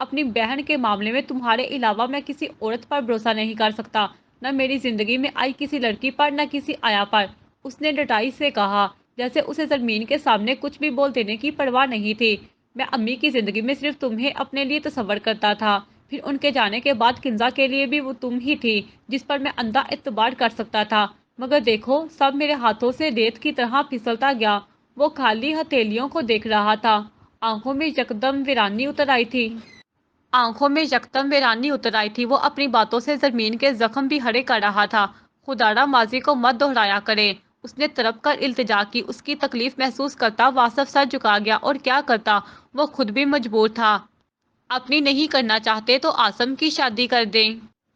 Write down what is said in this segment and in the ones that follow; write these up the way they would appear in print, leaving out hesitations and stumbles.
اپنی بہن کے معاملے میں تمہارے علاوہ میں کسی عورت پر بھروسہ نہیں کر سکتا، نہ میری زندگی میں آئی کسی لڑکی پر، نہ کسی آیا پر۔ اس نے ڈٹائی سے کہا، جیسے اسے زمین کے سامنے کچھ بھی بول دینے کی پرواہ نہیں تھی۔ میں امی کی زندگی میں صرف تمہیں اپنے لیے تصور کرتا تھا، پھر ان کے جانے کے بعد کنزا کے لیے بھی وہ تم ہی تھی جس پر میں اندھا اعتبار کر سکتا تھا، مگر دیکھو سب میرے ہاتھوں سے ریت کی طرح پھسلتا گیا۔ وہ خالی ہتھیلیوں کو دیکھ رہا تھا، آنکھوں میں یکدم ویرانی اتر آئی تھی۔ وہ اپنی باتوں سے زمین کے زخم بھی ہرے کر رہا تھا۔ خدارا ماضی کو مت دہرایا کرے، اس نے تڑپ کر التجا کی۔ اس کی تکلیف محسوس کرتا واصف سر جھکا گیا، اور کیا کرتا، وہ خود بھی مجبور تھا۔ اپنی نہیں کرنا چاہتے تو عاصم کی شادی کر دیں۔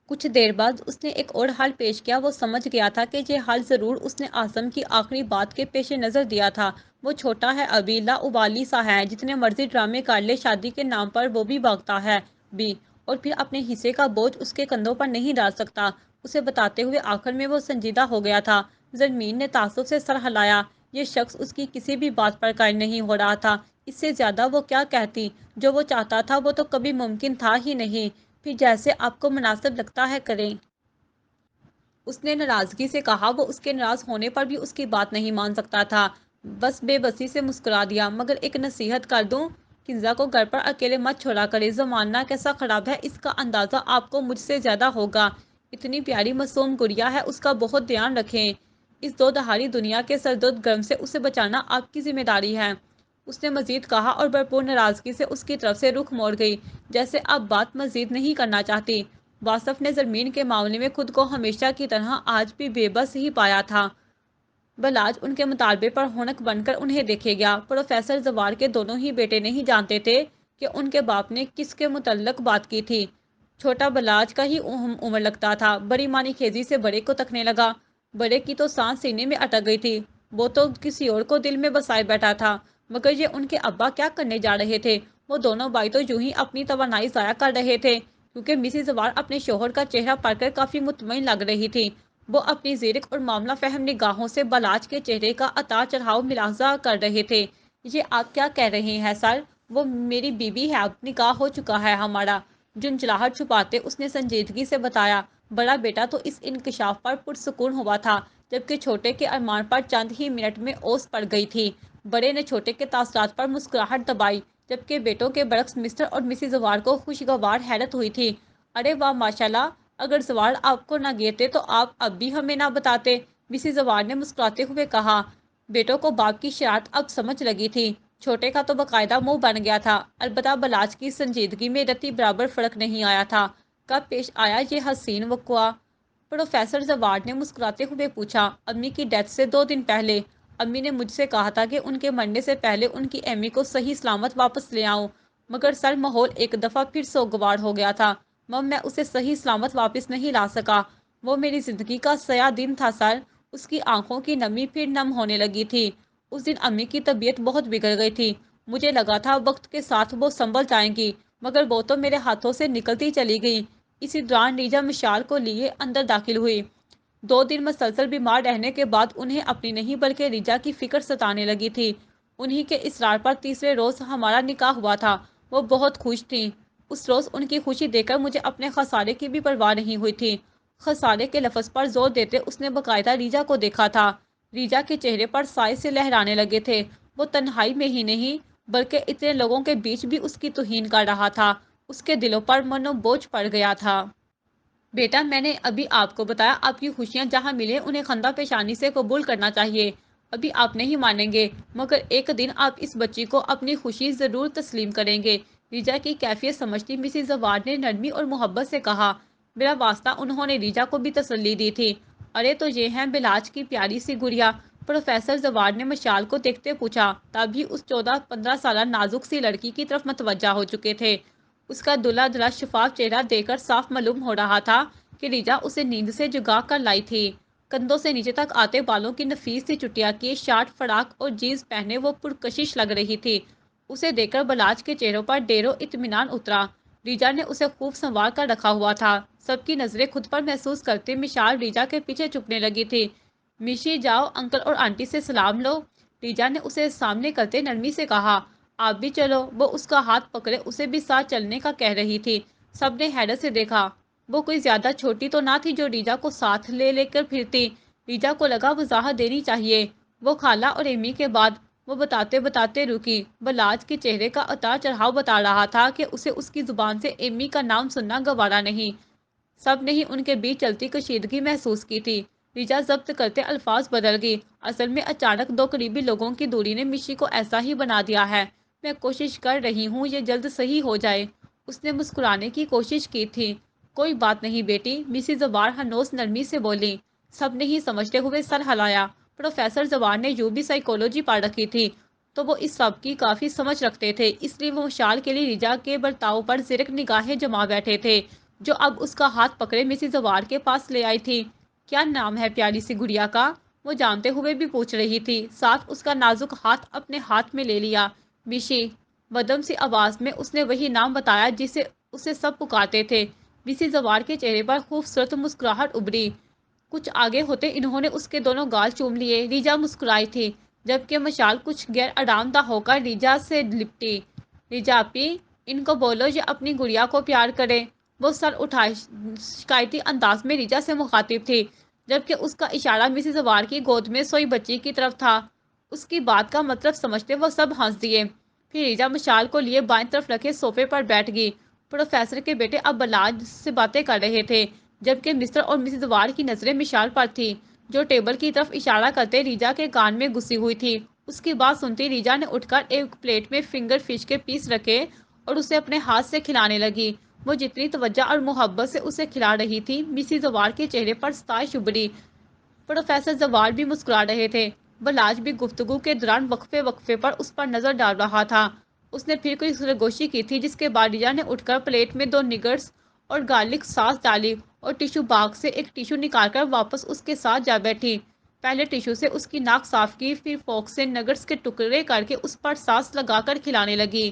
کچھ دیر بعد اس نے ایک اور حل پیش کیا۔ وہ سمجھ گیا تھا کہ یہ حل ضرور اس نے عاصم کی آخری بات کے پیش نظر دیا تھا۔ وہ چھوٹا ہے ابھی، لاابالی سا ہے، جتنے مرضی ڈرامے کر لے شادی کے نام پر وہ بھی بھاگتا ہے بھی، اور پھر اپنے حصے کا بوجھ اس کے کندھوں پر نہیں ڈال سکتا۔ اسے بتاتے ہوئے آخر میں وہ سنجیدہ ہو گیا تھا۔ زرمین نے تعصب سے سر ہلایا۔ یہ شخص اس کی کسی بھی بات پر قائل نہیں ہو رہا تھا۔ اس سے زیادہ وہ کیا کہتی؟ جو وہ چاہتا تھا وہ تو کبھی ممکن تھا ہی نہیں۔ پھر جیسے آپ کو مناسب لگتا ہے کریں۔ اس نے ناراضگی سے کہا۔ وہ اس کے ناراض ہونے پر بھی اس کی بات نہیں مان سکتا تھا، بس بے بسی سے مسکرا دیا۔ مگر ایک نصیحت کر دوں، کنزا کو گھر پر اکیلے مت چھوڑا کرے۔ زمانہ کیسا خراب ہے اس کا اندازہ آپ کو مجھ سے زیادہ ہوگا۔ اتنی پیاری معصوم گڑیا ہے، اس کا بہت دھیان رکھیں۔ اس دو دہاڑی دنیا کے سرد و گرم سے اسے بچانا آپ کی ذمہ داری ہے، اس نے مزید کہا، اور بھرپور ناراضگی سے اس کی طرف سے رخ موڑ گئی، جیسے اب بات مزید نہیں کرنا چاہتی۔ واصف نے زرمین کے معاملے میں خود کو ہمیشہ کی طرح آج بھی بے بس ہی پایا تھا۔ بلاج ان کے مطالبے پر ہونک بن کر انہیں دیکھے گیا۔ پروفیسر زوار کے دونوں ہی بیٹے نہیں جانتے تھے کہ ان کے باپ نے کس کے متعلق بات کی تھی۔ چھوٹا بلاج کا ہی عمر لگتا تھا، بڑی معنی خیزی سے بڑے کو تکنے لگا۔ بڑے کی تو سانس سینے میں اٹک گئی تھی، وہ تو کسی اور کو دل میں بسائے بیٹھا تھا، مگر یہ ان کے ابا کیا کرنے جا رہے تھے؟ وہ دونوں بھائی تو یوں ہی اپنی توانائی ضائع کر رہے تھے، کیونکہ مسز زوار اپنے شوہر کا چہرہ پڑھ کر کافی مطمئن لگ رہی تھی۔ وہ اپنی زیرک اور معاملہ فہم نگاہوں سے بلاج کے چہرے کا اتار چڑھاؤ ملاحظہ کر رہے تھے۔ یہ آپ کیا کہہ رہے ہیں سر؟ وہ میری بیوی ہے، اب نکاح ہو چکا ہے ہمارا۔ جھنجھلاہٹ چھپاتے اس نے سنجیدگی سے بتایا۔ بڑا بیٹا تو اس انکشاف پر پرسکون ہوا تھا، جبکہ چھوٹے کے ارمان پر چند ہی منٹ میں اوس پڑ گئی تھی۔ بڑے نے چھوٹے کے تاثرات پر مسکراہٹ دبائی، جبکہ بیٹوں کے برعکس مسٹر اور مسز زوار کو خوشگوار حیرت ہوئی تھی۔ ارے واہ ماشاءاللہ، اگر زوار آپ کو نہ گھیرتے تو آپ اب بھی ہمیں نہ بتاتے، مسز زوار نے مسکراتے ہوئے کہا۔ بیٹوں کو باپ کی شرارت اب سمجھ لگی تھی۔ چھوٹے کا تو باقاعدہ منہ بن گیا تھا، البتہ بلاج کی سنجیدگی میں رتی برابر فرق نہیں آیا تھا۔ کب پیش آیا یہ حسین وقوعہ؟ پروفیسر زوار نے مسکراتے ہوئے پوچھا۔ امی کی ڈیتھ سے 2 دن پہلے۔ امی نے مجھ سے کہا تھا کہ ان کے مرنے سے پہلے ان کی امی کو صحیح سلامت واپس لے آؤں، مگر سر ماحول ایک دفعہ پھر سوگوار ہو گیا تھا، میں اسے صحیح سلامت واپس نہیں لا سکا۔ وہ میری زندگی کا سیاہ دن تھا سر۔ اس کی آنکھوں کی نمی پھر نم ہونے لگی تھی۔ اس دن امی کی طبیعت بہت بگڑ گئی تھی، مجھے لگا تھا وقت کے ساتھ وہ سنبھل جائیں گی، مگر وہ تو میرے ہاتھوں سے نکلتی چلی گئی۔ اسی دوران ریجا مشال کو لیے اندر داخل ہوئی۔ 2 دن مسلسل بیمار رہنے کے بعد انہیں اپنی نہیں بلکہ ریجا کی فکر ستانے لگی تھی۔ انہی کے اصرار پر تیسرے روز ہمارا نکاح ہوا تھا۔ وہ بہت خوش تھیں۔ اس روز ان کی خوشی دیکھ کر مجھے اپنے خسارے کی بھی پرواہ نہیں ہوئی تھی۔ خسارے کے لفظ پر زور دیتے اس نے باقاعدہ ریجا کو دیکھا تھا۔ ریجا کے چہرے پر سائے سے لہرانے لگے تھے۔ وہ تنہائی میں ہی نہیں بلکہ اتنے لوگوں کے بیچ بھی اس کی توہین کر رہا تھا۔ اس کے دلوں پر منو بوجھ پڑ گیا تھا۔ بیٹا، میں نے ابھی آپ کو بتایا، آپ کی خوشیاں جہاں ملے انہیں خندہ پیشانی سے قبول کرنا چاہیے۔ ابھی آپ نہیں مانیں گے، مگر ایک دن آپ اس بچی کو اپنی خوشی ضرور تسلیم کریں گے۔ ریجا کی کیفیت سمجھتی مسز زوار نے نرمی اور محبت سے کہا۔ میرا واسطہ انہوں نے ریجا کو بھی تسلی دی تھی۔ ارے تو یہ ہیں بلاج کی پیاری سی گڑیا؟ پروفیسر زوار نے مشال کو دیکھتے پوچھا، تب ہی اس 14-15 سالہ نازک سی لڑکی کی طرف متوجہ ہو چکے تھے۔ اس کا دھلا دھلا شفاف چہرہ دیکھ کر صاف معلوم ہو رہا تھا کہ ریجا اسے نیند سے جگا کر لائی تھی۔ کندھوں سے نیچے تک آتے بالوں کی نفیس سی چٹیا کی شارٹ فراق اور جینز پہنے وہ پرکشش لگ رہی تھی۔ اسے دیکھ کر بلاج کے چہروں پر ڈیرو اطمینان اترا۔ ریجا نے اسے خوب سنوار کر رکھا ہوا تھا۔ سب کی نظریں خود پر محسوس کرتے مشال ریجا کے پیچھے چکنے لگی تھی۔ میشی، جاؤ انکل اور آنٹی سے سلام لو، ریجا نے اسے سامنے کرتے نرمی سے کہا۔ آپ بھی چلو، وہ اس کا ہاتھ پکڑے اسے بھی ساتھ چلنے کا کہہ رہی تھی۔ سب نے حیرت سے دیکھا، وہ کوئی زیادہ چھوٹی تو نہ تھی جو ریجا کو ساتھ لے لے کر پھرتی۔ ریجا کو لگا وضاحت دینی چاہیے، وہ خالہ اور امی کے بعد۔ وہ بتاتے بتاتے رکی، بلاج کے چہرے کا اتار چڑھاؤ بتا رہا تھا کہ اسے اس کی زبان سے امی کا نام سننا گوارا نہیں۔ سب نے ہی ان کے بیچ چلتی کشیدگی محسوس کی تھی۔ ریجا ضبط کرتے الفاظ بدل گئی، اصل میں اچانک دو قریبی لوگوں کی دوری نے مشی کو ایسا ہی بنا دیا ہے۔ میں کوشش کر رہی ہوں یہ جلد صحیح ہو جائے۔ اس نے مسکرانے کی کوشش کی تھی۔ کوئی بات نہیں بیٹی، مسز زوار ہنوز نرمی سے بولی۔ سب نے ہی سمجھتے ہوئے سر ہلایا۔ پروفیسر زوار نے یوں بھی سائیکولوجی پڑھ رکھی تھی تو وہ اس سب کی کافی سمجھ رکھتے تھے، اس لیے وہ مشال کے لیے ریجا کے برتاؤ پر زرک نگاہیں جما بیٹھے تھے، جو اب اس کا ہاتھ پکڑے مسز زوار کے پاس لے آئی تھی۔ کیا نام ہے پیاری سی گڑیا کا؟ وہ جانتے ہوئے بھی پوچھ رہی تھی، ساتھ اس کا نازک ہاتھ اپنے ہاتھ میں لے لیا۔ مشی، مدم سی آواز میں اس نے وہی نام بتایا جسے اسے سب پکارتے تھے۔ مسز زوار کے چہرے پر خوبصورت مسکراہٹ ابھری۔ کچھ آگے ہوتے انہوں نے اس کے دونوں گال چوم لیے۔ ریجا مسکرائی تھی، جبکہ مشال کچھ غیر آرام دہ ہو کر ریجا سے لپٹی۔ ریجا اپی، ان کو بولو یہ اپنی گڑیا کو پیار کرے۔ وہ سر اٹھائے شکایتی انداز میں ریجا سے مخاطب تھی، جبکہ اس کا اشارہ مسز زوار کی گود میں سوئی بچی کی طرف تھا۔ اس کی بات کا مطلب سمجھتے وہ سب ہنس دیے۔ پھر ریجا مشال کو لیے بائیں طرف رکھے صوفے پر بیٹھ گئی۔ پروفیسر کے بیٹے اب بلاج سے باتیں کر رہے تھے، جبکہ مسٹر اور مسز زوار کی نظریں مشال پر تھی، جو ٹیبل کی طرف اشارہ کرتے ریجا کے کان میں گھسی ہوئی تھی۔ اس کی بات سنتی ریجا نے اٹھ کر ایک پلیٹ میں فنگر فش کے پیس رکھے اور اسے اپنے ہاتھ سے کھلانے لگی۔ وہ جتنی توجہ اور محبت سے اسے کھلا رہی تھی، مسز زوار کے چہرے پر ستائش ابھری۔ پروفیسر زوار بھی مسکرا رہے تھے۔ بلاج بھی گفتگو کے دوران وقفے وقفے پر اس پر نظر ڈال رہا تھا۔ اس نے پھر کوئی سرگوشی کی تھی، جس کے بعد ریجا نے اٹھ کر پلیٹ میں 2 نگرس اور گارلک ساس ڈالی اور ٹیشو باکس سے ایک ٹیشو نکال کر واپس اس کے ساتھ جا بیٹھی۔ پہلے ٹیشو سے اس کی ناک صاف کی، پھر فورک سے نگرس کے ٹکڑے کر کے اس پر ساس لگا کر کھلانے لگی۔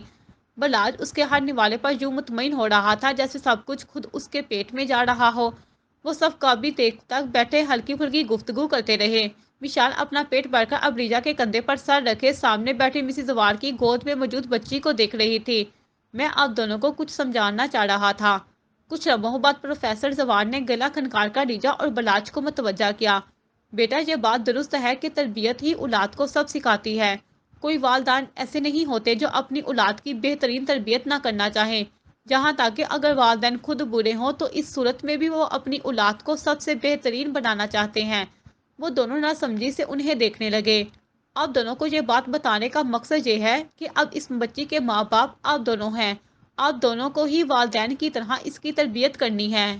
بلاج اس کے ہر نوالے پر یوں مطمئن ہو رہا تھا جیسے سب کچھ خود اس کے پیٹ میں جا رہا ہو۔ وہ سب کافی دیر تک بیٹھے ہلکی پھلکی گفتگو کرتے رہے۔ مشال اپنا پیٹ بھر کر اب ریجا کے کندھے پر سر رکھے سامنے بیٹھی مسز زوار کی گود میں موجود بچی کو دیکھ رہی تھی۔ میں آپ دونوں کو کچھ سمجھانا چاہ رہا تھا۔ کچھ لمحوں بعد پروفیسر زوار نے گلا کھنکار کر ریجا اور بلاج کو متوجہ کیا۔ بیٹا، یہ بات درست ہے کہ تربیت ہی اولاد کو سب سکھاتی ہے۔ کوئی والدین ایسے نہیں ہوتے جو اپنی اولاد کی بہترین تربیت نہ کرنا چاہیں، جہاں تک کہ اگر والدین خود برے ہوں تو اس صورت میں بھی وہ اپنی اولاد کو سب سے بہترین بنانا چاہتے ہیں۔ وہ دونوں ناسمجھی سے انہیں دیکھنے لگے۔ آپ دونوں کو یہ بات بتانے کا مقصد یہ ہے کہ اب اس بچی کے ماں باپ آپ دونوں ہیں۔ آپ دونوں کو ہی والدین کی طرح اس کی تربیت کرنی ہے۔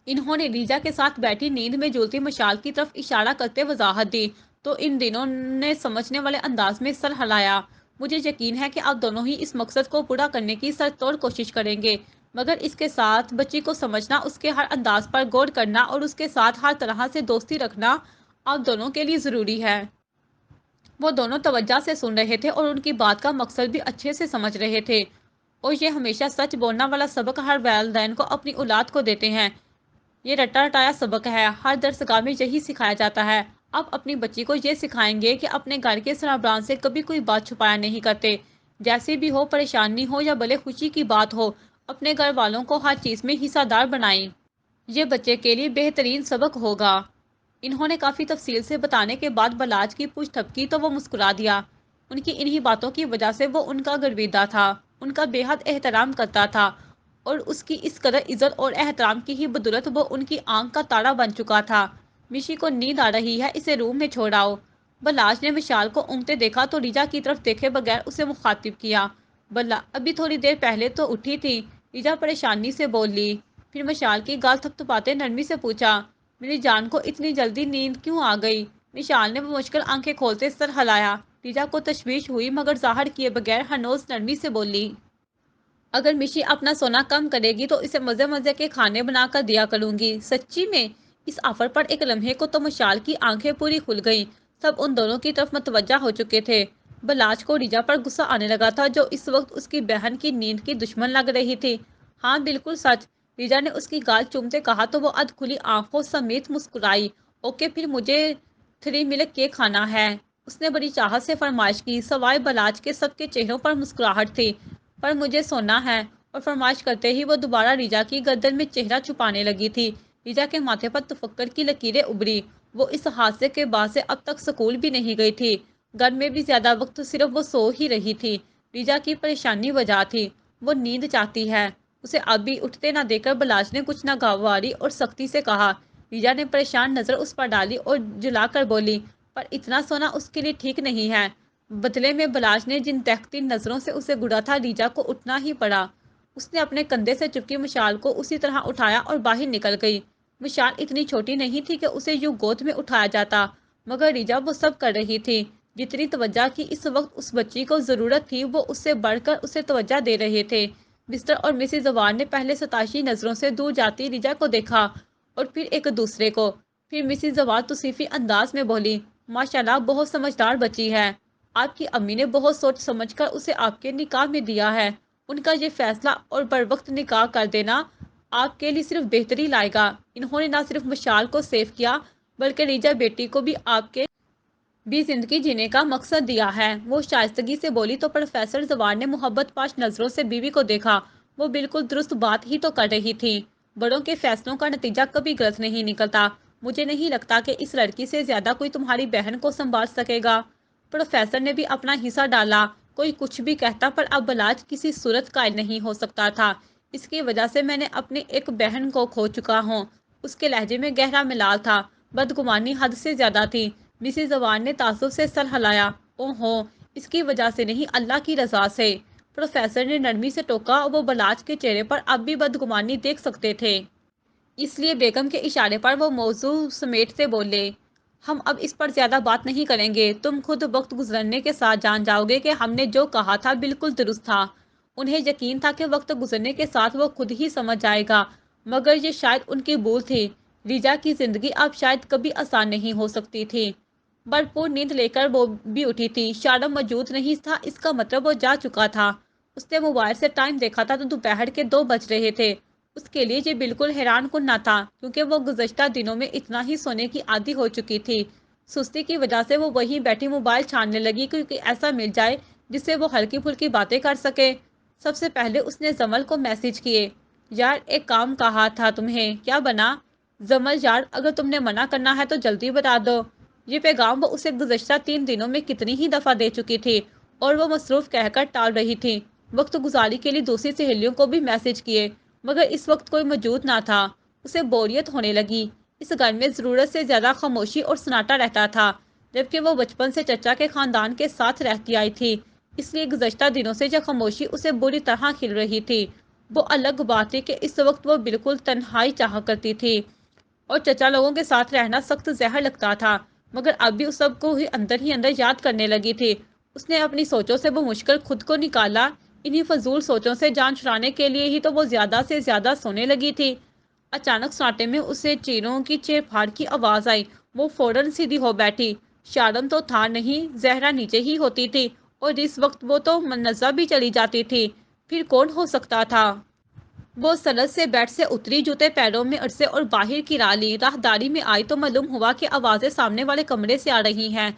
انہوں نے ریجا کے ساتھ بیٹھی نیند میں جھولتی مشال کی طرف اشارہ کرتے وضاحت دی، تو ان دونوں نے سمجھنے والے انداز میں سر ہلایا۔ مجھے یقین ہے کہ آپ دونوں ہی اس مقصد کو پورا کرنے کی سر توڑ کوشش کریں گے، مگر اس کے ساتھ بچی کو سمجھنا، اس کے ہر انداز پر غور کرنا اور اس کے ساتھ ہر طرح سے دوستی رکھنا آپ دونوں کے لیے ضروری ہے۔ وہ دونوں توجہ سے سن رہے تھے اور ان کی بات کا مقصد بھی اچھے سے سمجھ رہے تھے۔ اور یہ ہمیشہ سچ بولنا والا سبق ہر والدین کو اپنی اولاد کو دیتے ہیں۔ یہ رٹا رٹایا سبق ہے، ہر درسگاہ میں یہی سکھایا جاتا ہے۔ آپ اپنی بچی کو یہ سکھائیں گے کہ اپنے گھر کے سربراہ سے کبھی کوئی بات چھپایا نہیں کرتے، جیسی بھی ہو، پریشانی ہو یا بھلے خوشی کی بات ہو، اپنے گھر والوں کو ہر چیز میں حصہ دار بنائیں۔ یہ بچے کے لیے بہترین سبق ہوگا۔ انہوں نے کافی تفصیل سے بتانے کے بعد بلاج کی پوچھ تھپکی تو وہ مسکرا دیا۔ ان کی انہی باتوں کی وجہ سے وہ ان کا گرویدہ تھا، ان کا بے حد احترام کرتا تھا، اور اس کی اس قدر عزت اور احترام کی ہی بدولت وہ ان کی آنکھ کا تارا بن چکا تھا۔ مشی کو نیند آ رہی ہے، اسے روم میں چھوڑ آؤ۔ بلاج نے مشال کو اونگتے دیکھا تو ریجا کی طرف دیکھے بغیر اسے مخاطب کیا۔ بلا ابھی تھوڑی دیر پہلے تو اٹھی تھی، ریجا پریشانی سے بول لی۔ پھر مشال کی گال تھپتھپاتے نرمی سے پوچھا، میری جان کو اتنی جلدی نیند کیوں آ گئی؟ مشال نے وہ مشکل آنکھیں کھولتے سر ہلایا۔ ریجا کو تشویش ہوئی، مگر ظاہر کیے بغیر ہنوز نرمی سے بولی، اگر مشی اپنا سونا کم کرے گی تو اسے مزے مزے کے کھانے بنا کر دیا کروں گی۔ سچی میں؟ اس آفر پر ایک لمحے کو تو مشال کی آنکھیں پوری کھل گئیں۔ سب ان دونوں کی طرف متوجہ ہو چکے تھے۔ بلاج کو ریجا پر غصہ آنے لگا تھا، جو اس وقت اس کی بہن کی نیند کی دشمن لگ رہی تھی۔ ہاں بالکل سچ، ریجا نے اس کی گال چومتے کہا تو وہ ادھ کھلی آنکھوں سمیت مسکرائی۔ اوکے، پھر مجھے 3 ملک کیک کھانا ہے۔ اس نے بڑی چاہت سے فرمائش کی۔ سوائے بلاج کے سب کے چہروں پر مسکراہٹ تھی۔ پر مجھے سونا ہے، اور فرمائش کرتے ہی وہ دوبارہ ریجا کی گردن میں چہرہ چھپانے لگی تھی۔ ریجا کے ماتھے پر تفکر کی لکیریں ابھری۔ وہ اس حادثے کے بعد سے اب تک سکول بھی نہیں گئی تھی۔ گھر میں بھی زیادہ وقت صرف وہ سو ہی رہی تھی۔ ریجا کی پریشانی وجہ تھی، وہ نیند چاہتی ہے۔ اسے اب بھی اٹھتے نہ دیکھ کر بلاج نے کچھ ناگواری اور سختی سے کہا۔ ریجا نے پریشان نظر اس پر ڈالی اور جلا کر بولی، پر اتنا سونا اس کے لیے ٹھیک نہیں ہے۔ بدلے میں بلاج نے جن دہکتی نظروں سے اسے گھورا تھا، ریجا کو اٹھنا ہی پڑا۔ اس نے اپنے کندھے سے چپکی مشال کو اسی طرح اٹھایا اور باہر نکل گئی۔ مشال اتنی چھوٹی نہیں تھی کہ اسے یوں گود میں اٹھایا جاتا، مگر ریجا وہ سب کر رہی تھی۔ جتنی توجہ کی اس وقت اس بچی کو ضرورت تھی، وہ اس سے بڑھ کر اسے توجہ دے رہے تھے۔ بستر اور مسز زوال نے پہلے ستائشی نظروں سے دور جاتی ریجا کو دیکھا، اور پھر ایک دوسرے کو۔ پھر مسز زوال توصیفی انداز میں بولی، ماشاءاللہ بہت سمجھدار بچی ہے۔ آپ کی امی نے بہت سوچ سمجھ کر اسے آپ کے نکاح میں دیا ہے۔ ان کا یہ فیصلہ اور بر وقت نکاح کر دینا آپ کے لیے صرف بہتری لائے گا۔ انہوں نے نہ صرف مشال کو سیو کیا، بلکہ ریجا بیٹی کو بھی آپ کے بھی زندگی جینے کا مقصد دیا ہے۔ وہ شائستگی سے بولی تو پروفیسر زوال نے محبت پاش نظروں سے بیوی کو دیکھا۔ وہ بالکل درست بات ہی تو کر رہی تھی۔ بڑوں کے فیصلوں کا نتیجہ کبھی غلط نہیں نکلتا۔ مجھے نہیں لگتا کہ اس لڑکی سے زیادہ کوئی تمہاری بہن کو سنبھال سکے گا۔ پروفیسر نے بھی اپنا حصہ ڈالا۔ کوئی کچھ بھی کہتا، پر اب بلاج کسی صورت قائل نہیں ہو سکتا تھا۔ اس کی وجہ سے میں نے اپنی ایک بہن کو کھو چکا ہوں۔ اس کے لہجے میں گہرا ملال تھا، بدگمانی حد سے زیادہ تھی۔ مسز زوال نے تعصب سے سر ہلایا۔ اوہو، اس کی وجہ سے نہیں، اللہ کی رضا سے۔ پروفیسر نے نرمی سے ٹوکا۔ وہ بلاج کے چہرے پر اب بھی بدگمانی دیکھ سکتے تھے، اس لیے بیگم کے اشارے پر وہ موضوع سمیٹتے بولے، ہم اب اس پر زیادہ بات نہیں کریں گے۔ تم خود وقت گزرنے کے ساتھ جان جاؤ گے کہ ہم نے جو کہا تھا بالکل درست تھا۔ انہیں یقین تھا کہ وقت گزرنے کے ساتھ وہ خود ہی سمجھ جائے گا، مگر یہ شاید ان کی بھول تھی۔ ریجا کی زندگی اب شاید کبھی آسان نہیں ہو سکتی تھی۔ بھرپور نیند لے کر وہ بھی اٹھی تھی۔ شارم موجود نہیں تھا، اس کا مطلب وہ جا چکا تھا۔ اس نے موبائل سے ٹائم دیکھا تھا تو دوپہر کے 2 بج رہے تھے۔ اس کے لیے یہ بالکل حیران کن نہ تھا، کیونکہ وہ گزشتہ دنوں میں اتنا ہی سونے کی عادی ہو چکی تھی۔ سستی کی وجہ سے وہ وہیں بیٹھی موبائل چھاننے لگی، کیونکہ ایسا مل جائے جس سے وہ ہلکی پھلکی باتیں کر سکے۔ سب سے پہلے اس نے زمل کو میسج کیے، یار ایک کام کہا تھا تمہیں، کیا بنا؟ زمل یار اگر تم نے منع کرنا ہے تو جلدی بتا دو۔ یہ پیغام وہ اسے گزشتہ 3 دنوں میں کتنی ہی دفعہ دے چکی تھی، اور وہ مصروف کہہ کر ٹال رہی تھی۔ وقت گزاری کے لیے دوسری سہیلیوں کو بھی میسج کیے، مگر اس وقت کوئی موجود نہ تھا۔ اسے بوریت ہونے لگی۔ اس گھر میں ضرورت سے زیادہ خاموشی اور سناٹا رہتا تھا، جبکہ وہ بچپن سے چچا کے خاندان کے ساتھ رہتی آئی تھی، اس لیے گزشتہ دنوں سے یہ خاموشی اسے بری طرح کھل رہی تھی۔ وہ الگ بات تھی کہ اس وقت وہ بالکل تنہائی چاہا کرتی تھی، اور چچا لوگوں کے ساتھ رہنا سخت زہر لگتا تھا، مگر اب بھی اس سب کو ہی اندر یاد کرنے لگی تھی۔ اس نے اپنی سوچوں سے بمشکل خود کو نکالا۔ انہی فضول سوچوں سے جان چھڑانے کے لیے ہی تو وہ زیادہ سے زیادہ سونے لگی تھی۔ اچانک سناٹے میں اسے چیروں کی چیر پھاڑ کی آواز آئی۔ وہ فوراً سیدھی ہو بیٹھی۔ شارم تو تھا نہیں، زہرا نیچے ہی ہوتی تھی، اور اس وقت وہ تو منزہ بھی چلی جاتی تھی۔ پھر کون ہو سکتا تھا؟ وہ سرد سے بیڈ سے اتری، جوتے پیروں میں اڑسے اور باہر کی راہ لی۔ راہداری میں آئی تو معلوم ہوا کہ آوازیں سامنے والے کمرے سے آ رہی ہیں۔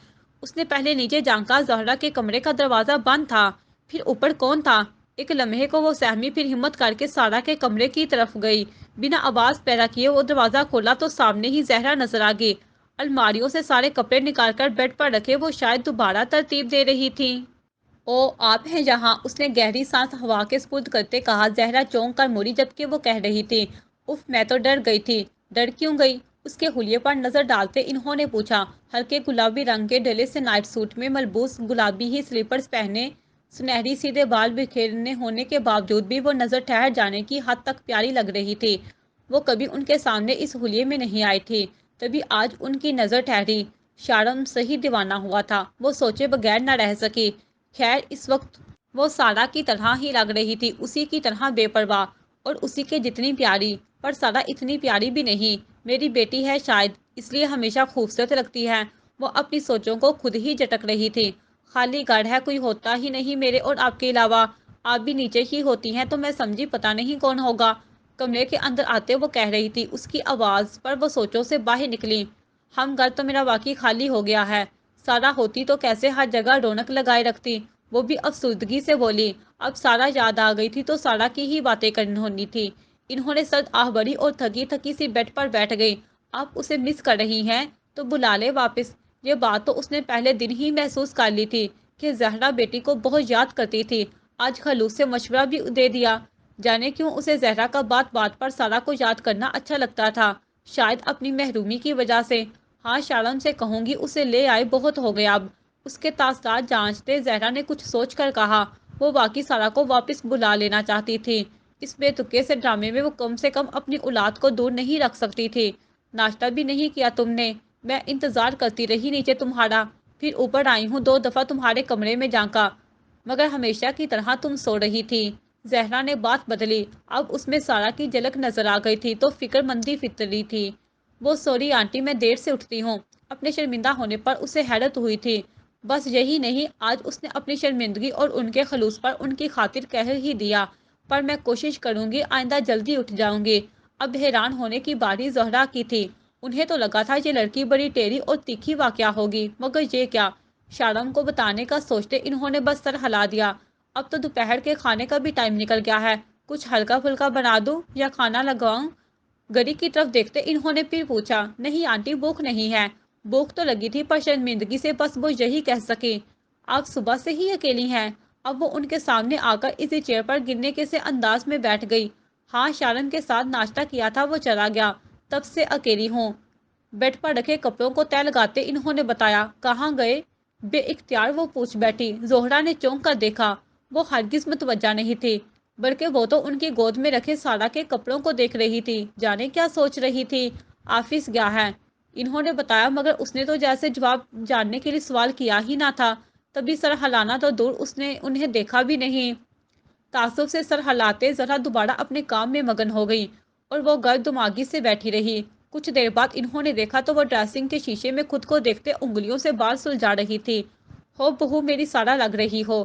اس نے پہلے نیچے جھانکا، زہرا کے کمرے کا دروازہ بند تھا۔ پھر اوپر کون تھا؟ ایک لمحے کو وہ سہمی، پھر ہمت کر کے سارا کے کمرے کی طرف گئی۔ بنا آواز پیدا کیے وہ دروازہ کھولا تو سامنے ہی زہرا نظر آ گئی۔ الماریوں سے سارے کپڑے نکال کر بیڈ پر رکھے وہ شاید دوبارہ ترتیب دے رہی تھی۔ او آپ ہیں یہاں، اس نے گہری سانس ہوا کے سپرد کرتے کہا۔ زہرا چونک کر مڑی، جبکہ وہ کہہ رہی تھی، اف میں تو ڈر گئی تھی۔ ڈر کیوں گئی؟ اس کے حلیے پر نظر ڈالتے انہوں نے پوچھا۔ ہلکے گلابی رنگ کے ڈھلے سے نائٹ سوٹ میں ملبوس، گلابی ہی سلیپرز پہنے، سنہری سیدھے بال بکھیرے ہونے کے باوجود بھی وہ نظر ٹھہر جانے کی حد تک پیاری لگ رہی تھی۔ وہ کبھی ان کے سامنے اس حلیے میں نہیں آئی تھی، تبھی آج ان کی نظر ٹھہری۔ شارم صحیح دیوانہ ہوا تھا، وہ سوچے بغیر نہ رہ سکی۔ خیر اس وقت وہ سارا کی طرح ہی لگ رہی تھی، اسی کی طرح بے پرواہ، اور اسی کے جتنی پیاری، پر سارا اتنی پیاری بھی نہیں۔ میری بیٹی ہے شاید، اس لیے ہمیشہ خوبصورت لگتی ہے۔ وہ اپنی سوچوں کو خود ہی جھٹک رہی تھی۔ خالی گھر ہے، کوئی ہوتا ہی نہیں میرے اور آپ کے علاوہ۔ آپ بھی نیچے ہی ہوتی ہیں تو میں سمجھی پتہ نہیں کون ہوگا۔ کمرے کے اندر آتے وہ کہہ رہی تھی۔ اس کی آواز پر وہ سوچوں سے باہر نکلی۔ ہم گھر تو میرا واقعی خالی ہو گیا ہے۔ سارا ہوتی تو کیسے ہر جگہ رونق لگائے رکھتی۔ وہ بھی افسردگی سے بولی۔ اب سارا یاد آ گئی تھی تو سارا کی ہی باتیں کرنی ہونی تھی۔ انہوں نے سرد آہ بھری اور تھکی تھکی سی بیڈ پر بیٹھ گئی۔ آپ اسے مس کر رہی ہیں تو بلا لے واپس۔ یہ بات تو اس نے پہلے دن ہی محسوس کر لی تھی کہ زہرا بیٹی کو بہت یاد کرتی تھی۔ آج خلوص سے مشورہ بھی دے دیا۔ جانے کیوں اسے زہرا کا بات بات پر سارا کو یاد کرنا اچھا لگتا تھا، شاید اپنی محرومی کی وجہ سے۔ ہاں شارم سے کہوں گی اسے لے آئے، بہت ہو گیا اب۔ اس کے تاثرات جانچتے زہرا نے کچھ سوچ کر کہا۔ وہ واقعی سارا کو واپس بلا لینا چاہتی تھی۔ اس بے تکے سے ڈرامے میں وہ کم سے کم اپنی اولاد کو دور نہیں رکھ سکتی تھی۔ ناشتہ بھی نہیں کیا تم نے؟ میں انتظار کرتی رہی نیچے تمہارا، پھر اوپر آئی ہوں، 2 دفعہ تمہارے کمرے میں جھانکا، مگر ہمیشہ کی طرح تم سو رہی تھی۔ زہرا نے بات بدلی۔ اب اس میں سارا کی جھلک نظر آ گئی تھی تو فکر مندی فطری تھی۔ وہ سوری آنٹی، میں دیر سے اٹھتی ہوں۔ اپنے شرمندہ ہونے پر اسے حیرت ہوئی تھی۔ بس یہی نہیں، آج اس نے اپنی شرمندگی اور ان کے خلوص پر ان کی خاطر کہہ ہی دیا، پر میں کوشش کروں گی آئندہ جلدی اٹھ جاؤں گی۔ اب حیران ہونے کی باری زہرا کی تھی۔ انہیں تو لگا تھا یہ لڑکی بڑی ٹیڑھی اور تیکھی واقعہ ہوگی، مگر یہ کیا؟ شارم کو بتانے کا سوچتے انہوں نے بس سر ہلا دیا۔ اب تو دوپہر کے کھانے کا بھی ٹائم نکل گیا ہے، کچھ ہلکا پھلکا بنا دوں یا کھانا لگاؤں؟ گری کی طرف دیکھتے انہوں نے پھر پوچھا۔ نہیں آنٹی، بھوک نہیں ہے۔ بھوک تو لگی تھی پر شرمندگی سے بس وہ یہی کہہ سکی۔ آپ صبح سے ہی اکیلی ہیں؟ اب وہ ان کے سامنے آ کر اسی چیئر پر گرنے کے سے انداز میں بیٹھ گئی۔ ہاں، شارم کے ساتھ ناشتہ کیا تھا، وہ چلا گیا، تب سے اکیلی ہوں۔ بیڈ پر رکھے کپڑوں کو تہہ لگاتے انہوں نے بتایا۔ کہاں گئے؟ بے اختیار وہ پوچھ بیٹھی۔ زہرا نے چونک کر دیکھا۔ وہ ہرگز متوجہ نہیں تھی، بلکہ وہ تو ان کی گود میں رکھے سارا کے کپڑوں کو دیکھ رہی تھی۔ جانے کیا سوچ رہی تھی؟ آفس گیا ہے، انہوں نے بتایا، مگر اس نے تو جیسے جواب جاننے کے لیے سوال کیا ہی نہ تھا۔ تبھی سر ہلانا تو دور، اس نے انہیں دیکھا بھی نہیں۔ تعصب سے سر ہلاتے ذرا دوبارہ اپنے کام میں مگن ہو گئی اور وہ گرد دماغی سے بیٹھی رہی۔ کچھ دیر بعد انہوں نے دیکھا تو وہ ڈریسنگ کے شیشے میں خود کو دیکھتے انگلیوں سے بال سلجھا رہی تھی۔ ہو بہو میری سارا لگ رہی ہو،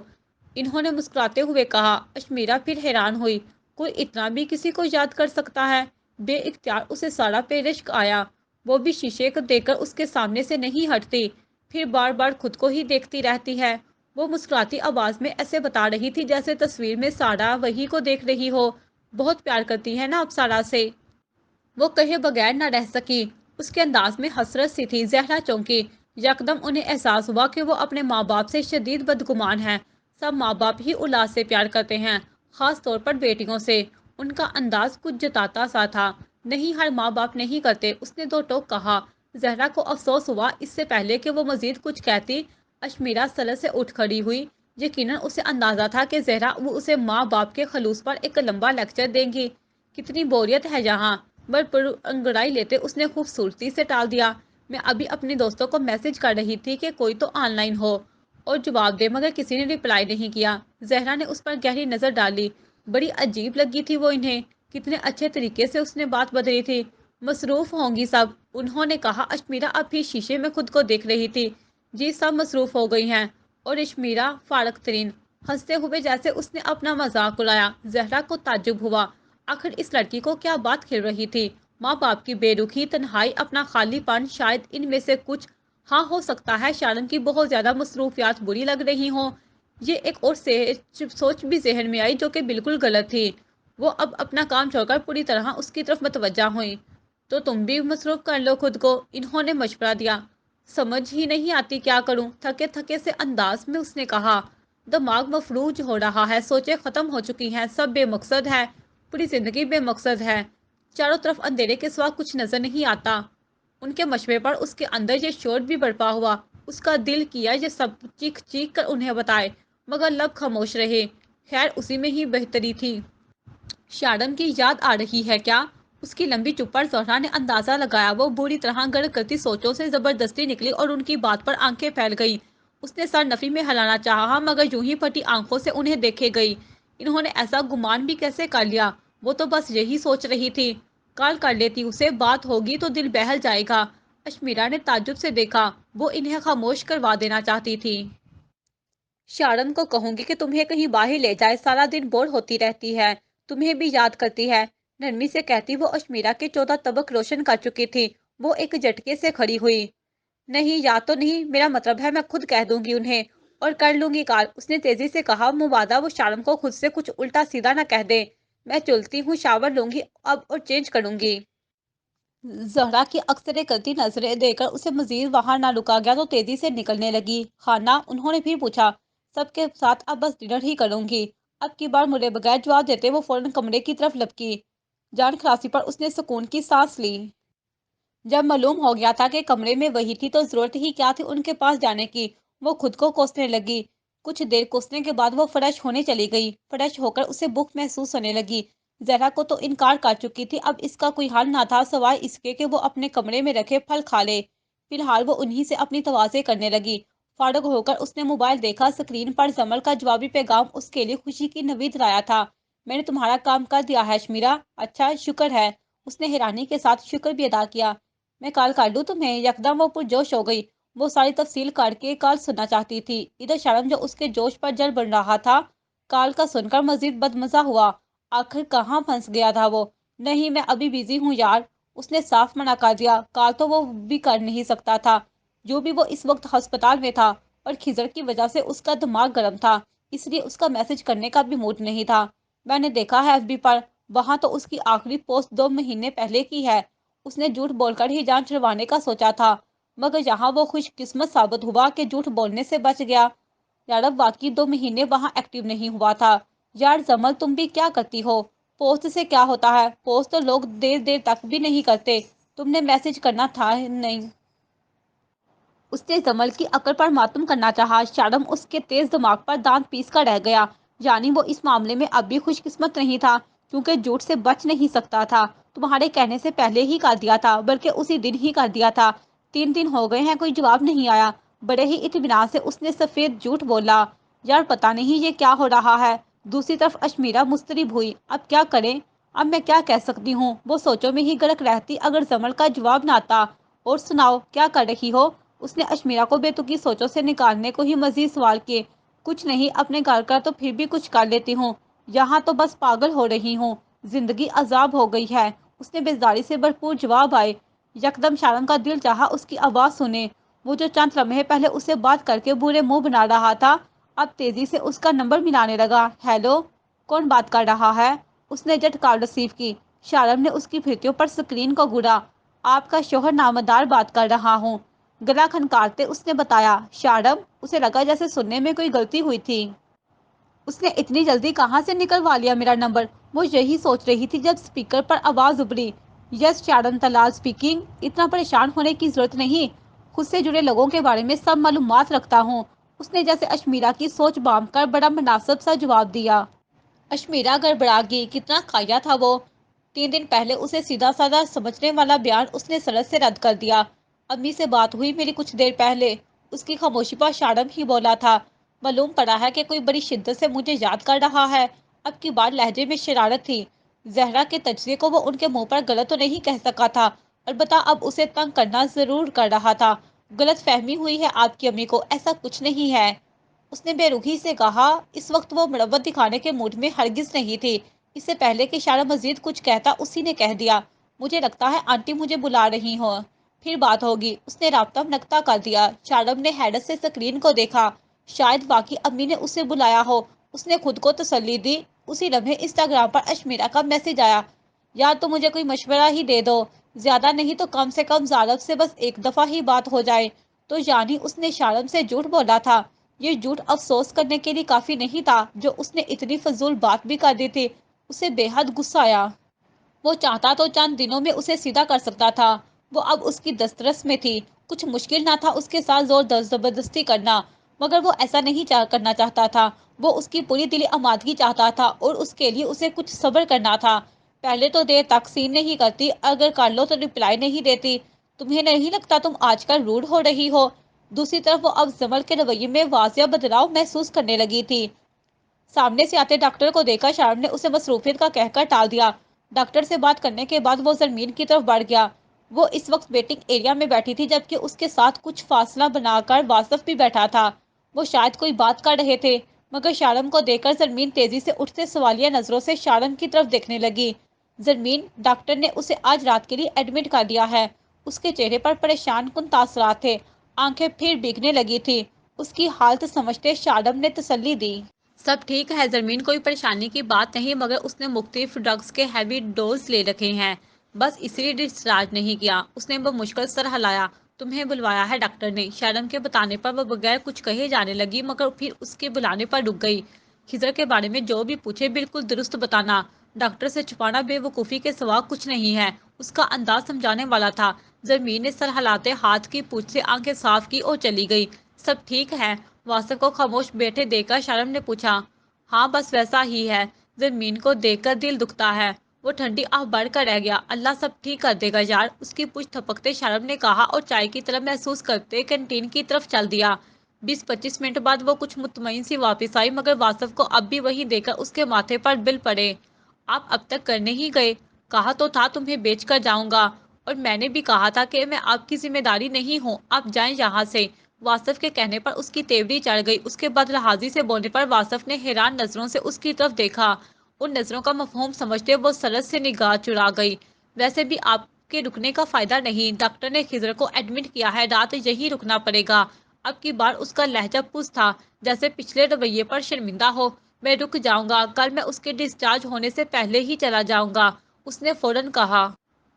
انہوں نے مسکراتے ہوئے کہا۔ اشمیرا پھر حیران ہوئی، کوئی اتنا بھی کسی کو یاد کر سکتا ہے؟ بے اختیار اسے سارا پہ رشک آیا۔ وہ بھی شیشے کو دیکھ کر اس کے سامنے سے نہیں ہٹتی، پھر بار بار خود کو ہی دیکھتی رہتی ہے۔ وہ مسکراتی آواز میں ایسے بتا رہی تھی جیسے تصویر میں سارا وہی کو دیکھ رہی ہو۔ بہت پیار کرتی ہے نا اب سارا سے؟ وہ کہے بغیر نہ رہ سکی۔ اس کے انداز میں حسرت سی تھی۔ زہرا چونکی۔ یکدم انہیں احساس ہوا کہ وہ اپنے ماں باپ سے شدید بدگمان ہیں۔ سب ماں باپ ہی اولاد سے پیار کرتے ہیں، خاص طور پر بیٹیوں سے۔ ان کا انداز کچھ جتاتا سا تھا۔ نہیں، ہر ماں باپ نہیں کرتے، اس نے دو ٹوک کہا۔ زہرا کو افسوس ہوا، اس سے پہلے کہ وہ مزید کچھ کہتی اشمیرا سلس سے اٹھ کھڑی ہوئی۔ یقیناً اسے اندازہ تھا کہ زہرا وہ اسے ماں باپ کے خلوص پر ایک لمبا لیکچر دیں گی۔ کتنی بوریت ہے یہاں، پر انگڑائی لیتے اس نے خوبصورتی سے ٹال دیا۔ میں ابھی اپنے دوستوں کو میسج کر رہی تھی کہ کوئی تو آن لائن ہو اور جواب دے، مگر کسی نے ریپلائی نہیں کیا۔ زہرا نے اس پر گہری نظر ڈالی۔ بڑی عجیب لگی تھی وہ انہیں، کتنے اچھے طریقے سے اس نے بات بدلی تھی۔ مصروف ہوں گی سب، انہوں نے کہا۔ اشمیرا اب بھی شیشے میں خود کو دیکھ رہی تھی۔ جی سب مصروف ہو گئی ہیں، اور اشمیرا فارغ ترین، ہنستے ہوئے جیسے اس نے اپنا مذاق اڑایا۔ زہرا کو تعجب ہوا، آخر اس لڑکی کو کیا بات کھل رہی تھی؟ ماں باپ کی بے رخی، تنہائی، اپنا خالی پن، شاید ان میں سے کچھ۔ ہاں، ہو سکتا ہے شارم کی بہت زیادہ مصروفیات بری لگ رہی ہوں۔ یہ ایک اور سوچ بھی ذہن میں آئی جو کہ بالکل غلط تھی۔ وہ اب اپنا کام چھوڑ کر پوری طرح اس کی طرف متوجہ ہوئی۔ تو تم بھی مصروف کر لو خود کو، انہوں نے مشورہ دیا۔ سمجھ ہی نہیں آتی کیا کروں، تھکے تھکے سے انداز میں اس نے کہا۔ دماغ مفلوج ہو رہا ہے، سوچیں ختم ہو چکی ہیں، سب بے مقصد ہے، پوری زندگی بے مقصد ہے، چاروں طرف اندھیرے کے سوا کچھ نظر نہیں آتا۔ ان کے مشورے پر اس کے اندر یہ شور بھی برپا ہوا۔ اس کا دل کیا یہ سب چیخ چیخ کر انہیں بتائے، مگر لب خاموش رہے۔ خیر اسی میں ہی بہتری تھی۔ شارم کی یاد آ رہی ہے کیا؟ اس کی لمبی چپ پر زہرا نے اندازہ لگایا۔ وہ بری طرح غرق کرتی سوچوں سے زبردستی نکلی اور ان کی بات پر آنکھیں پھیل گئی۔ اس نے سر نفی میں ہلانا چاہا، مگر یوں ہی پھٹی آنکھوں سے انہیں دیکھے گئی۔ انہوں نے ایسا گمان بھی کیسے کر لیا؟ وہ تو بس یہی سوچ رہی تھی، کال کر لیتی اسے، بات ہوگی تو دل بہل جائے گا۔ اشمیرا نے تعجب سے دیکھا، وہ انہیں خاموش کروا دینا چاہتی تھی۔ شارم کو کہوں گی کہ تمہیں کہیں باہر لے جائے، سارا دن بور ہوتی رہتی ہے، تمہیں بھی یاد کرتی ہے، نرمی سے کہتی وہ اشمیرا کے 14 طبق روشن کر چکی تھی۔ وہ ایک جھٹکے سے کھڑی ہوئی۔ نہیں، یاد تو نہیں، میرا مطلب ہے میں خود کہہ دوں گی انہیں اور کر لوں گی کال، اس نے تیزی سے کہا۔ مبادہ وہ شارم کو خود سے کچھ الٹا سیدھا نہ کہہ دے۔ میں چلتی ہوں، شاور لوں گی اب اور چینج کروں گی۔ زہرا کی اکثر کرتی نظریں دے کر اسے مزید وہاں نہ رکا گیا تو تیزی سے نکلنے لگی۔ خانہ، انہوں نے پھر پوچھا۔ سب کے ساتھ اب بس ڈنر ہی کروں گی۔ اب کی بار مجھے بغیر جواب دیتے وہ فوراً کمرے کی طرف لپکی۔ جان خلاصی پر اس نے سکون کی سانس لی۔ جب معلوم ہو گیا تھا کہ کمرے میں وہی تھی تو ضرورت ہی کیا تھی ان کے پاس جانے کی۔ وہ خود کو کوسنے لگی۔ کچھ دیر کوسنے کے بعد وہ فریش ہونے چلی گئی۔ فریش ہو کر اسے بھوک محسوس ہونے لگی۔ زہرا کو تو انکار کر چکی تھی، اب اس کا کوئی حل نہ تھا سوائے اس کے کہ وہ اپنے کمرے میں رکھے پھل کھا لے۔ فی الحال وہ انہی سے اپنی تواضع کرنے لگی۔ فارغ ہو کر اس نے موبائل دیکھا، اسکرین پر زمل کا جوابی پیغام اس کے لیے خوشی کی نوید لایا تھا۔ میں نے تمہارا کام کر دیا ہے شمیرہ۔ اچھا، شکر ہے۔ اس نے حیرانی کے ساتھ شکر بھی ادا کیا۔ میں کال کر لوں تمہیں؟ یکدم وہ پرجوش ہو گئی۔ وہ ساری تفصیل کر کے کال سننا چاہتی تھی۔ ادھر شرم جو اس کے جوش پر جل بن رہا تھا، کال کا سن کر مزید بدمزہ ہوا۔ آخر کہاں پھنس گیا تھا وہ؟ نہیں، میں ابھی بیزی ہوں یار، اس نے صاف منع کر دیا۔ کال تو وہ بھی کر نہیں سکتا تھا، جو بھی وہ اس وقت ہسپتال میں تھا اور خضر کی وجہ سے اس کا دماغ گرم تھا، اس لیے اس کا میسج کرنے کا بھی موڈ نہیں تھا۔ میں نے دیکھا ہے FB پر، وہاں تو اس کی آخری پوسٹ 2 مہینے پہلے کی ہے۔ اس نے جھوٹ بول کر ہی جان چھڑوانے کا سوچا تھا، مگر یہاں وہ خوش قسمت ثابت ہوا کہ جھوٹ بولنے سے بچ گیا۔ یار اب واقعی 2 مہینے وہاں ایکٹیو نہیں ہوا تھا۔ یار زمل، تم بھی کیا کرتی ہو؟ پوسٹ سے کیا ہوتا ہے؟ پوسٹ تو لوگ دیر دیر تک بھی نہیں کرتے، تم نے میسج کرنا تھا نہیں۔ اس نے زمل کی عقل پر ماتم کرنا چاہا۔ شرم اس کے تیز دماغ پر دانت پیس کر رہ گیا۔ یعنی وہ اس معاملے میں اب بھی خوش قسمت نہیں تھا کیونکہ جھوٹ سے بچ نہیں سکتا تھا۔ تمہارے کہنے سے پہلے ہی کر دیا تھا، بلکہ اسی دن ہی کر دیا تھا۔ 3 دن ہو گئے ہیں، کوئی جواب نہیں آیا۔ بڑے ہی اطمینان سے اس نے سفید جھوٹ بولا۔ یار پتہ نہیں یہ کیا ہو رہا ہے۔ دوسری طرف اشمیرہ مضطرب ہوئی۔ اب کیا کریں؟ اب میں کیا کہہ سکتی ہوں؟ وہ سوچوں میں ہی غرق رہتی اگر زمل کا جواب نہ آتا۔ اور سناؤ، کیا کر رہی ہو؟ اس نے اشمیرہ کو بے تکی سوچوں سے نکالنے کو ہی مزید سوال کیے۔ کچھ نہیں، اپنے گھر کا تو پھر بھی کچھ کر لیتی ہوں، یہاں تو بس پاگل ہو رہی ہوں، زندگی عذاب ہو گئی ہے۔ اس نے بیزاری سے بھرپور جواب آئے۔ یکدم شارم کا دل چاہا اس کی آواز سنے۔ وہ جو چند لمحے پہلے اسے بات کر کے برے منہ بنا رہا تھا، اب تیزی سے اس کا نمبر ملانے لگا۔ ہیلو، کون بات کر رہا ہے؟ اس نے جٹ کال ریسیو کی۔ شارم نے اس کی پھرتیوں پر سکرین کو گھورا۔ آپ کا شوہر نامدار بات کر رہا ہوں، گلا کھنکارتے اس نے بتایا۔ شارم، اسے لگا جیسے سننے میں کوئی غلطی ہوئی تھی۔ اس نے اتنی جلدی کہاں سے نکلوا لیا میرا نمبر؟ وہ یہی سوچ رہی تھی جب اسپیکر پر آواز ابھری۔ یس شارن تلال اسپیکنگ۔ اتنا پریشان ہونے کی ضرورت نہیں، خود سے جڑے لوگوں کے بارے میں سب معلومات رکھتا ہوں، اس نے جیسے اشمیرہ کی سوچ بام کر بڑا مناسب سا جواب دیا۔ اشمیرہ گڑبڑا گئی، کتنا کھایا تھا وہ! 3 دن پہلے اسے سیدھا سادہ سمجھنے والا بیان اس نے سرد سے رد کر دیا۔ امی سے بات ہوئی میری کچھ دیر پہلے، اس کی خاموشی پر شارم ہی بولا تھا۔ معلوم پڑا ہے کہ کوئی بڑی شدت سے مجھے یاد کر رہا ہے۔ اب کی بات لہجے میں شرارت تھی۔ زہرا کے تجزیے کو وہ ان کے منہ پر غلط تو نہیں کہہ سکا تھا، البتہ اب اسے تنگ کرنا ضرور کر رہا تھا۔ غلط فہمی ہوئی ہے آپ کی امی کو، ایسا کچھ نہیں ہے، اس نے بے رخی سے کہا۔ اس وقت وہ مروت دکھانے کے موڈ میں ہرگز نہیں تھی۔ اس سے پہلے کہ شارم مزید کچھ کہتا اسی نے کہہ دیا، مجھے لگتا ہے آنٹی مجھے بلا رہی ہوں، پھر بات ہوگی۔ اس نے رابطہ نقطہ کر دیا۔ شارم نے حیرت سے سکرین کو دیکھا، شاید واقعی امی نے اسے بلایا ہو۔ اس نے خود کو تسلی دی۔ اسی لمحے انسٹاگرام پر اشمیرہ کا میسج آیا، یا تو مجھے کوئی مشورہ ہی دے دو، زیادہ نہیں تو کم سے کم زارب سے بس ایک دفعہ ہی بات ہو جائے۔ تو یعنی اس نے شارم سے جھوٹ بولا تھا۔ یہ جھوٹ افسوس کرنے کے لیے کافی نہیں تھا جو اس نے اتنی فضول بات بھی کر دی تھی۔ اسے بے حد غصہ آیا۔ وہ چاہتا تو چند دنوں میں اسے سیدھا کر سکتا تھا، وہ اب اس کی دسترس میں تھی، کچھ مشکل نہ تھا اس کے ساتھ زور زبردستی کرنا، مگر وہ ایسا نہیں کرنا چاہتا تھا۔ وہ اس کی پوری دلی آمادگی چاہتا تھا اور اس کے لیے اسے کچھ صبر کرنا تھا۔ پہلے تو دیر تک سین نہیں کرتی، اگر کر لو تو رپلائی نہیں دیتی، تمہیں نہیں لگتا تم آج کل روڈ ہو رہی ہو؟ دوسری طرف وہ اب زمل کے رویے میں واضح بدلاؤ محسوس کرنے لگی تھی۔ سامنے سے آتے ڈاکٹر کو دیکھا شارم نے اسے مصروفیت کا کہہ کر ٹال دیا۔ ڈاکٹر سے بات کرنے کے بعد وہ زرمین کی طرف بڑھ گیا۔ وہ اس وقت ویٹنگ ایریا میں بیٹھی تھی جبکہ اس کے ساتھ کچھ فاصلہ بنا کر واصف بھی بیٹھا تھا۔ وہ شاید کوئی بات کر رہے تھے، مگر شارم کو دیکھ کر زرمین تیزی سے اٹھتے سوالیہ نظروں سے شارم کی طرف دیکھنے لگی۔ زرمین، ڈاکٹر نے اسے آج رات کے لیے ایڈمٹ کر دیا ہے، اس کے چہرے پر پریشان کن تاثرات تھے۔ آنکھیں پھر بھیگنے لگی تھی۔ اس کی حالت سمجھتے شادم نے تسلی دی۔ سب ٹھیک ہے زرمین، کوئی پریشانی کی بات نہیں، مگر اس نے مختلف ڈرگز کے ہیوی ڈوز لے رکھے ہیں، بس اسی لیے ڈسچارج نہیں کیا۔ اس نے بمشکل سر ہلایا۔ تمہیں بلوایا ہے ڈاکٹر نے؟ شادم کے بتانے پر وہ بغیر کچھ کہے جانے لگی، مگر پھر اس کے بلانے پر رک گئی۔ خضر کے بارے میں جو بھی پوچھے بالکل درست بتانا، ڈاکٹر سے چھپانا بے وقوفی کے سوا کچھ نہیں ہے۔ اس کا انداز سمجھانے والا تھا۔ زرمین نے سر ہلاتے ہاتھ کی پونچھ سے آنکھیں صاف کی اور چلی گئی۔ سب ٹھیک ہے؟ واصف کو خاموش بیٹھے دیکھ کر شادم نے پوچھا۔ ہاں بس ویسا ہی ہے۔ زرمین کو دیکھ کر دل دکھتا ہے۔ وہ ٹھنڈی آہ بڑھ کر رہ گیا۔ اللہ سب ٹھیک کر دے گا یار، اس کی پوچھ تھپکتے شادم نے کہا اور چائے کی طلب محسوس کرتے کینٹین کی طرف چل دیا۔ 20-25 منٹ بعد وہ کچھ مطمئن سی واپس آئی، مگر واصف کو اب بھی وہی دیکھ کر اس کے ماتھے پر بل پڑے۔ آپ اب تک کرنے ہی گئے؟ کہا تو تھا تمہیں بیچ کر جاؤں گا، اور میں نے بھی کہا تھا کہ میں آپ کی ذمہ داری نہیں ہوں، آپ جائیں یہاں سے۔ واصف کے کہنے پر اس کی تیوری چڑھ گئی۔ اس کے بعد لحاظی سے بولنے پر واصف نے حیران نظروں سے اس کی طرف دیکھا۔ ان نظروں کا مفہوم سمجھتے وہ سرد سے نگاہ چرا گئی۔ ویسے بھی آپ کے رکنے کا فائدہ نہیں، ڈاکٹر نے خضر کو ایڈمٹ کیا ہے، رات یہی رکنا پڑے گا۔ اب کی بار اس کا لہجہ پست تھا، جیسے پچھلے رویے پر شرمندہ ہو۔ میں رک جاؤں گا، کل میں اس کے ڈسچارج ہونے سے پہلے ہی چلا جاؤں گا، اس نے فوراً کہا۔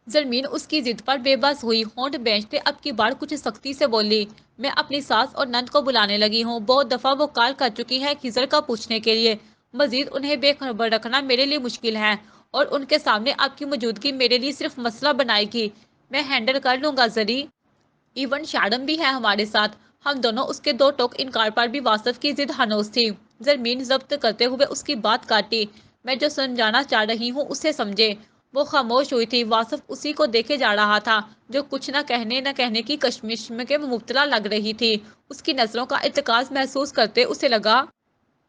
زرمین اس کی ضد پر بے بس ہوئی، ہونٹ بھینچتے اب کی بار کچھ سختی سے بولی۔ میں اپنی ساس اور نند کو بلانے لگی ہوں، بہت دفعہ وہ کال کر چکی ہے خضر کا پوچھنے کے لیے۔ مزید انہیں بے خبر رکھنا میرے لیے مشکل ہے، اور ان کے سامنے آپ کی موجودگی میرے لیے صرف مسئلہ بنائے گی۔ میں ہینڈل کر لوں گا زری۔ ایون شادم بھی ہے ہمارے ساتھ، ہم دونوں۔ اس کے دو ٹوک انکار پر بھی واصف کی ضد ہنوز تھی۔ زرمین ضبط کرتے ہوئے اس کی بات کاٹی۔ میں جو سمجھانا چاہ رہی ہوں اسے سمجھے۔ وہ خاموش ہوئی تھی۔ واصف اسی کو دیکھے جا رہا تھا، جو کچھ نہ کہنے کی کشمکش میں مبتلا لگ رہی تھی۔ اس کی نظروں کا ارتکاز محسوس کرتے اسے لگا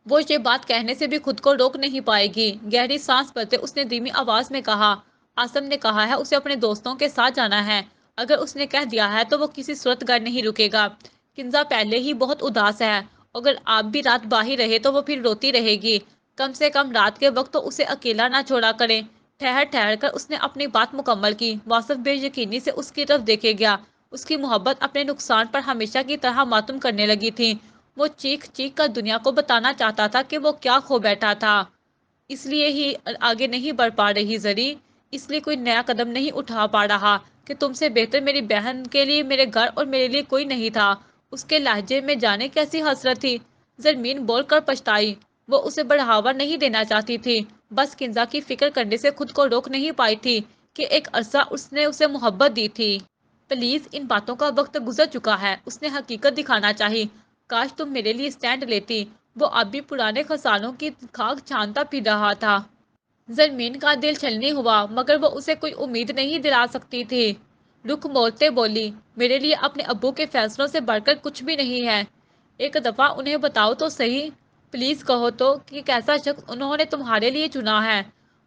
وہ یہ بات کہنے سے بھی خود کو روک نہیں پائے گی۔ گہری سانس بھرتے اس نے دھیمی آواز میں کہا، عاصم نے کہا ہے اسے اپنے دوستوں کے ساتھ جانا ہے، اگر اس نے کہہ دیا ہے تو وہ کسی صورت گر نہیں رکے گا۔ کنزا پہلے ہی بہت اداس ہے، اگر آپ بھی رات باہر رہے تو وہ پھر روتی رہے گی۔ کم سے کم رات کے وقت تو اسے اکیلا نہ چھوڑا کریں۔ ٹھہر کر اس نے اپنی بات مکمل کی۔ واصف بے یقینی سے اس کی طرف دیکھے گیا۔ اس کی محبت اپنے نقصان پر ہمیشہ کی طرح ماتم کرنے لگی تھی۔ وہ چیخ کر دنیا کو بتانا چاہتا تھا کہ وہ کیا کھو بیٹھا تھا، اس لیے ہی آگے نہیں بڑھ پا رہی زری، اس لیے کوئی نیا قدم نہیں اٹھا پا رہا کہ تم سے بہتر میری بہن کے لیے میرے گھر اور میرے لیے کوئی نہیں تھا۔ اس کے لہجے میں جانے کیسی حسرت تھی۔ زرمین بول کر پچھتائی۔ وہ اسے بڑھاوا نہیں دینا چاہتی تھی، بس کنزا کی فکر کرنے سے خود کو روک نہیں پائی تھی کہ ایک عرصہ اس نے اسے محبت دی تھی۔ پلیز، ان باتوں کا وقت گزر چکا ہے، اس نے حقیقت دکھانا چاہی۔ کاش تم میرے لیے اسٹینڈ لیتی۔ وہ اب بھی پرانے خساروں کی خاک چھانتا پھر رہا تھا۔ زرمین کا دل چھلنی ہوا، مگر وہ اسے کوئی امید نہیں دلا سکتی تھی۔ رخ موڑتے بولی، میرے لیے اپنے ابو کے فیصلوں سے بڑھ کر کچھ بھی نہیں ہے۔ ایک دفعہ انہیں بتاؤ تو صحیح، پلیز کہو تو کہ کیسا شخص انہوں نے تمہارے لیے چنا ہے۔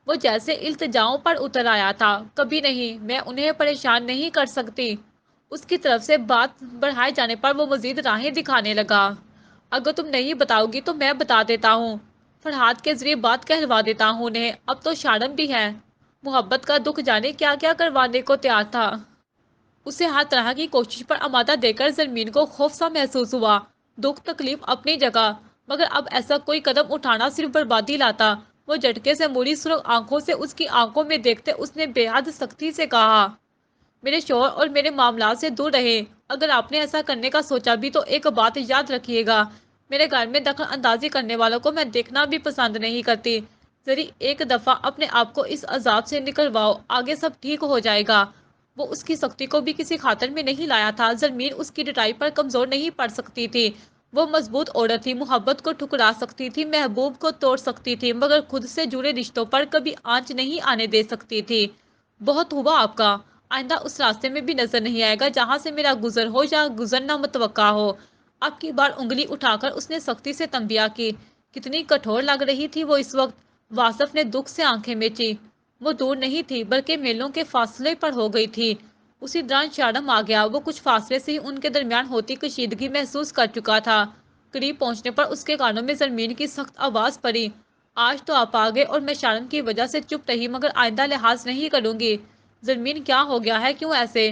وہ جیسے التجاؤں پر اتر آیا تھا۔ کبھی نہیں، میں انہیں پریشان نہیں کر سکتی۔ اس کی طرف سے بات بڑھائے جانے پر وہ مزید راہیں دکھانے لگا۔ اگر تم نہیں بتاؤ گی تو میں بتا دیتا ہوں، فرحات کے ذریعے بات کہلوا دیتا ہوں انہیں۔ اب تو شادم بھی ہے، محبت کا دکھ جانے کیا کیا کروانے کو تیار تھا۔ اسے ہر طرح کی کوشش پر آمادہ دیکھ کر زرمین کو خوف سا محسوس ہوا۔ دکھ تکلیف اپنی جگہ، مگر اب ایسا کوئی قدم اٹھانا صرف بربادی لاتا۔ وہ جھٹکے سے مڑی سرخ آنکھوں سے اس کی آنکھوں میں دیکھتے اس نے بے حد سختی سے کہا، میرے شوہر اور میرے معاملات سے دور رہیں۔ اگر آپ نے ایسا کرنے کا سوچا بھی تو ایک بات یاد رکھیے گا، میرے گھر میں دخل اندازی کرنے والوں کو میں دیکھنا بھی پسند نہیں کرتی۔ ذری ایک دفعہ اپنے آپ کو اس عذاب سے نکلواؤ، آگے سب ٹھیک ہو جائے گا۔ وہ اس کی سختی کو بھی کسی خاطر میں نہیں لایا تھا۔ زرمین اس کی ڈٹائی پر کمزور نہیں پڑ سکتی تھی۔ وہ مضبوط عورت تھی، محبت کو ٹھکرا سکتی تھی، محبوب کو توڑ سکتی تھی، مگر خود سے جڑے رشتوں پر کبھی آنچ نہیں آنے دے سکتی تھی۔ بہت ہوا آپ کا، آئندہ اس راستے میں بھی نظر نہیں آئے گا جہاں سے میرا گزر ہو یا گزرنا متوقع ہو۔ اب کی بار انگلی اٹھا کر اس نے سختی سے تنبیہ کی۔ کتنی کٹھور لگ رہی تھی وہ اس وقت۔ واصف نے دکھ سے آنکھیں میچی۔ وہ دور نہیں تھی، بلکہ میلوں کے فاصلے پر ہو گئی تھی۔ اسی دوران شادم آ گیا۔ وہ کچھ فاصلے سے ہی ان کے درمیان ہوتی کشیدگی محسوس کر چکا تھا۔ قریب پہنچنے پر اس کے کانوں میں زرمین کی سخت آواز پڑی، آج تو آپ آ گئے اور میں شادم کی وجہ سے چپ رہی، مگر آئندہ لحاظ نہیں کروں گی۔ زرمین کیا ہو گیا ہے، کیوں ایسے؟